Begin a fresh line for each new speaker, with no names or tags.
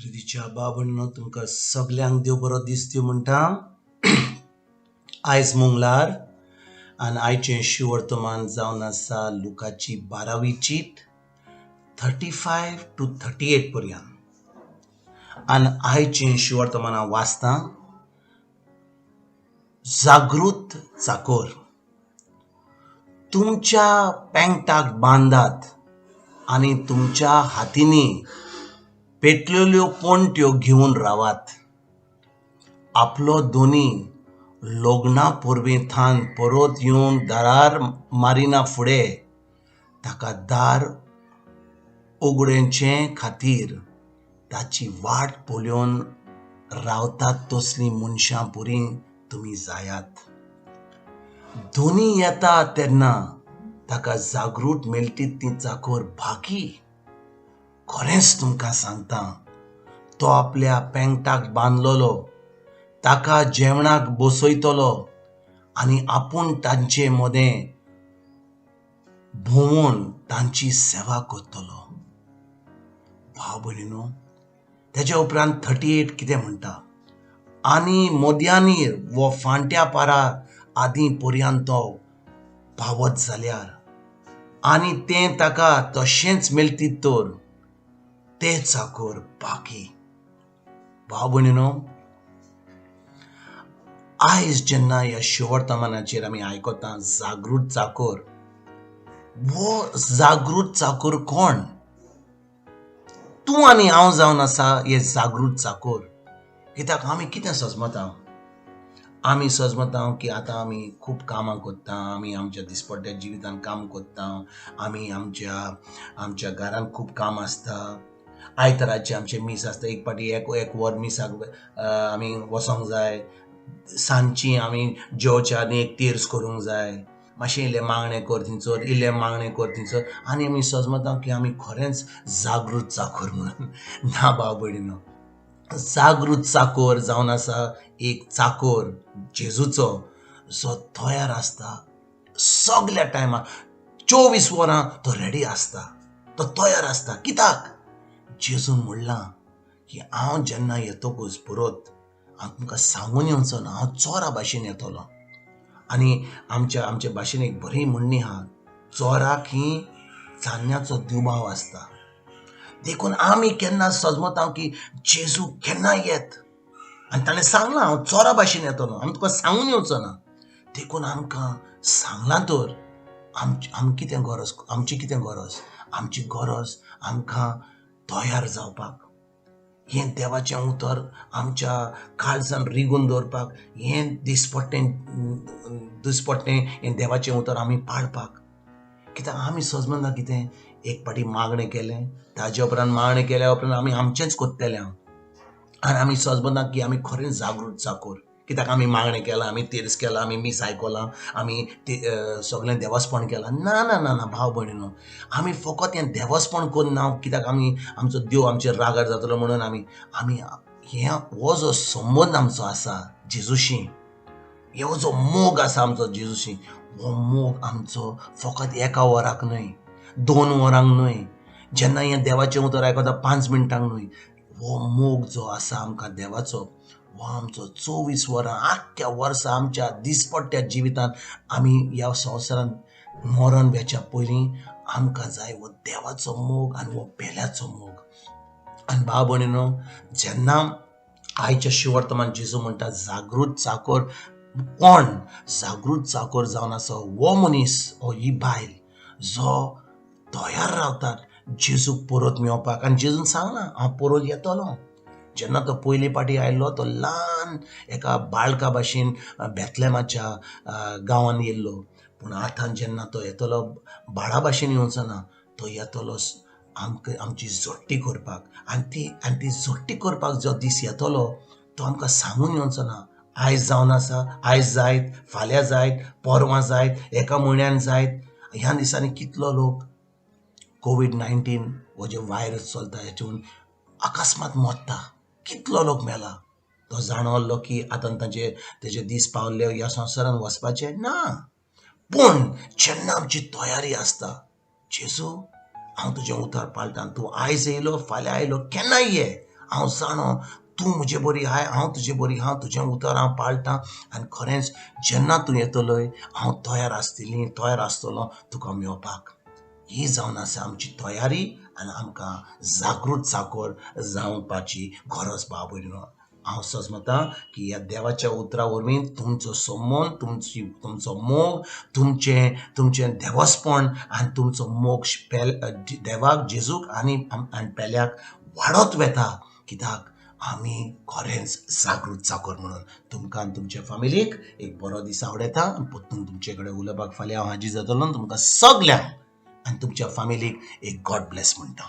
प्रितीच्या बाबण्णो तुमकां सगल्यांक देव बरो दीस दिवं म्हणटा. आयज मंगळार आनी आयचें शिवर्तमान जावन आसा लुकाची 12वी चीट 35 to 38 पर्यंत. आनी आयचें शिवर्तमान हांव वाचतां. जागृत चाकोर. तुमच्या पेंगटाक बांदात आनी तुमच्या हातींनी पेटलेल्यो पोंट्यो घेवन रावात. आपलो दोनी लग्ना पोरबेंतान परत येवन दारार मारिना फुडें ताका दार उगडेचे खातीर ताची वाट पळोवन रावतात तसलीं मनशां बरीं तुमी जायात. दोनी येता तेन्ना ताका जागृत मेळटी ती चाकोर भागी. खरेंच तुमकां सांगता, तो आपल्या पेंगटाक बांदलेलो ताका जेवणाक बसयतलो आनी आपूण तांचे मदें भोंवून तांची सेवा करतलो. भाव भयणीनो, तेज्या उपरांत 38 कितें म्हणटा, आनी मोद्यांनी वो फांट्या पारा आदीं पर्यंत तो पावत जाल्यार आनी तें ताका तशेंच मेळटी तर ते चाकोर बाकी. भाव भयणीनो, आयज जेन्ना ह्या शिवर्तमानाचेर आमी आयकता जागृत चाकोर, वो जागृत चाकोर कोण? तूं आनी हांव जावन आसा हे जागृत चाकोर. कित्याक आमी कितें सजमता? आमी सजमता की आतां आमी खूब कामां करता, आमी आमच्या दिसपट्ट्या जिवितान काम करता, आमी आमच्या घरान खूब काम आसता. आयताराचे आमचे मीस आसता, एक पाटी एक वर मिसाक आमी वसोंक जाय. सांजची आमी जेवच्या आनी एक तेर्स करूंक जाय. मातशें इल्लें मागणें कर थिंचर, इल्लें मागणें कर थिंचर, आनी आमी सजमता की आमी खरेंच जागृत चाकोर म्हणून. ना भाव भयणीनो, जागृत चाकोर जावन आसा एक चाकोर जेजूचो, जो तयार आसता सगल्या टायमार 24 वरां तो रेडी आसता, तो तयार आसता. कित्याक? जेजून म्हणलां की हांव जेन्ना येतकूच परत हांव तुमकां सांगून येवचो ना, हांव चोरा भाशेन येतलो. आनी आमच्या भाशेन एक बरी म्हणणी आहा, चोराक ही चान्न्याचो दिवबाव आसता. देखून आमी केन्ना सजमता की जेजू केन्ना येत, आनी ताणें सांगलां हांव चोरा भाशेन येतलो, आमी तुका सांगून येवचो ना. देखून आमकां सांगलां तर आमी कितें गरज, आमची कितें गरज? आमची गरज आमकां तयार जावपाक. हें देवाचें उतर आमच्या काळजान रिगून दवरपाक, हें दिसपट्टें हें देवाचें उतर आमी पाळपाक. कित्याक आमी सजमना कितें, एक पाटी मागणें केलें, ताजे उपरांत मागणें केल्या उपरांत आमी आमचेंच कोत्तेलें हांव. आनी आमी सजमना की आमी खरें जागृत चाकोर. कित्याक आमी मागणें केलां, आमी तेर्स केलां, आमी मीस आयकलां, आमी सगळें देवस्पण केलां. ना ना ना ना भाव भयणीनो, आमी फकत हें देवस्पण करून ना, कित्याक आमी आमचो देव आमचेर रागार जातलो म्हणून आमी हो जो संबंद आमचो आसा जेजूशी, हो जो मोग आसा आमचो जेजूशी, हो मोग आमचो फकत एका वराक न्हय, 2 वरांक न्हय, जेन्ना हें देवाचें उतर आयकता 5 मिनटांक न्हय. हो मोग जो आसा आमकां देवाचो, हो आमचो 24 वरां आख्ख्या वर्सा आमच्या दिसपट्ट्या जिवितांत आमी ह्या संवसारांत मरण वेच्या पयलीं आमकां जाय हो देवाचो मोग आनी हो पेल्याचो मोग. आनी भाव भयणीनो, जेन्ना आयच्या शिवर्तमान जेजू म्हणटा जागृत चाकोर कोण? जागृत चाकोर जावन आसा हो मनीस, हो ही बायल जो तयार रावतात जेजूक परत मेळपाक. आनी जेजून सांगलां हांव परत येतलो. जेन्ना तो पयली पाटी आयल्लो तो ल्हान एका बाळका भाशेन बेथलेमाच्या गांवांत येयल्लो, पूण आतां जेन्ना तो येतलो बाळा भाशेन येवचो ना, तो येतलो आमची जोडटी करपाक. आनी ती जोडटी करपाक जो दीस येतलो तो आमकां सांगून येवचो ना. आयज जावन आसा, आयज जायत, फाल्यां जायत, परवां जायत, एका म्हयन्यान जायत. ह्या दिसांनी कितलो लोक कोविड-19 हो जो वायरस चलता हेतून अकस्मात मरता. कितलो लोक मेला. तो जाणवल्लो की आतां तेजे दीस पावल्ले, ह्या संवसारान वचपाचे ना. पूण जेन्ना आमची तयारी आसता, जेजू हांव तुजें उतर पाळटां, तूं आयज येयलो फाल्यां आयलो केन्नाय ये, हांव जाणो तूं म्हजे बरी हाय, हांव तुजे बरी, हांव तुजें उतर हांव पाळटां आनी खरेंच जेन्ना तूं येतलोय हांव तयार आसतलों तुका मेवपाक. ही जावन आसा आमची तयारी आनी आमकां जागृत जागोर जावपाची गरज भाव भयणीनो. हांव सजमतां की ह्या देवाच्या उतरा वरवीं तुमचो संबंद, तुमचो मोग, तुमचें देवस्पण आनी तुमचो मोग देवाक, जेजूक आनी पेल्याक वाडत वेता. कित्याक आमी खरेंच जागृत जागोर म्हणून. तुमकां आनी तुमच्या फॅमिलीक एक बरो दीस आवडेता आनी परतून तुमचे कडेन उलोवपाक फाल्यां हांव हाजीर जातलों तुमकां सगल्यांक आनी तुमच्या फॅमिलीक एक गॉड ब्लेस म्हणटा.